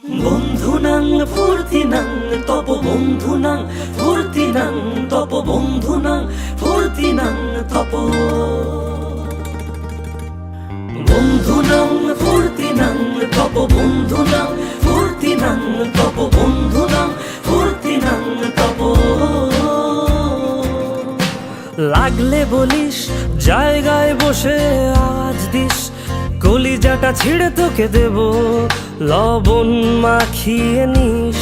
বন্ধুনাং ফুর্তিনাং তপ বন্ধুনাং ফুর্তিনাং তপ বন্ধুনাং ফুর্তিনাং তপ বন্ধুনাং ফুর্তিনাং তপ বন্ধুনাং ফুর্তিনাং তপ বন্ধুনাং ফুর্তিনাং তপ। লাগলে বলিস জায়গায় বসে আওয়াজ দিস, কলিজাটা ছিঁড়ে তোকে দেব লবণ মাখিয়ে নিস।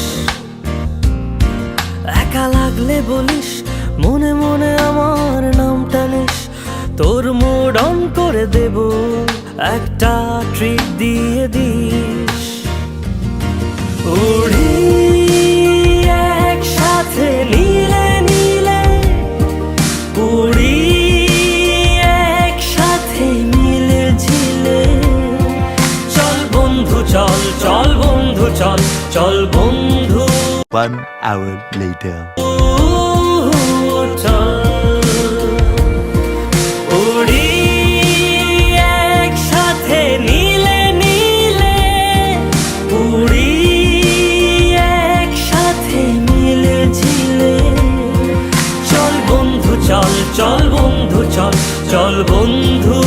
একা লাগলে বলিস মনে মনে আমার নামটা নিস, তোর মুড অন করে দেব একটা ট্রিট দিয়ে দিস। উড়ি একসাথে নীলে নীলে, উড়ি একসাথে মিলে ঝিলে, চল বন্ধু চল, চল বন্ধু চল, চল বন্ধু। 1 hour later. চল উড়ি একসাথে নীলে নীলে, উড়ি একসাথে মিলে ঝিলে, চল বন্ধু চল, চল বন্ধু চল, চল বন্ধু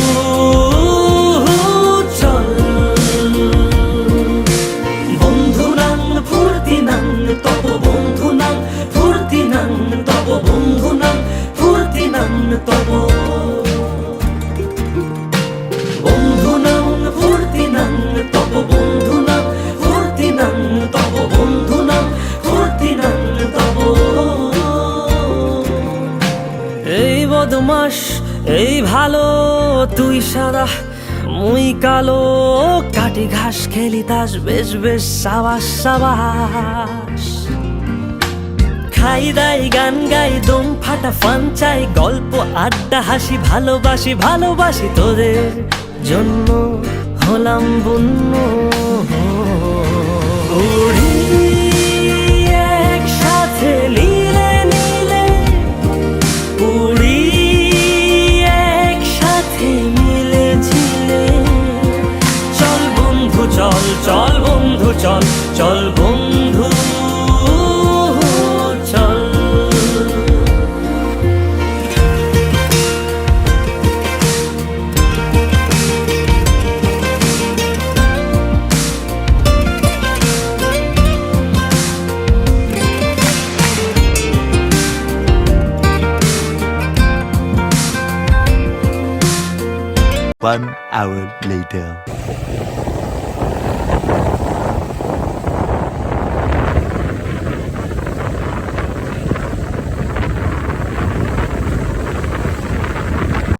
চল। বন্ধুনাং ফুর্তিনাং তপ বন্ধুনাং ফুর্তিনাং তপ বন্ধুনাং ফুর্তিনাং তপ বন্ধুনাং ফুর্তিনাং তপ বন্ধুনাং ফুর্তিনাং তপ বন্ধুনাং ফুর্তিনাং তপ। এই বদমাস এই ভালো, তুই সাদা মুই কালো, কাটি ঘাস খেলি তাস বেশ বেশ সাবাস সাবাস। খাই দাই গান গাই দম ফাটা ফান চাই, গল্প আড্ডা হাসি ভালোবাসি ভালোবাসি, তোদের জন্য হলাম বন্য। উড়ি একসাথে নীলে নীলে, উড়ি একসাথে মিলে ঝিলে, চল বন্ধু চল, চল বন্ধু চল, চল বন্ধু চল। 1 hour later.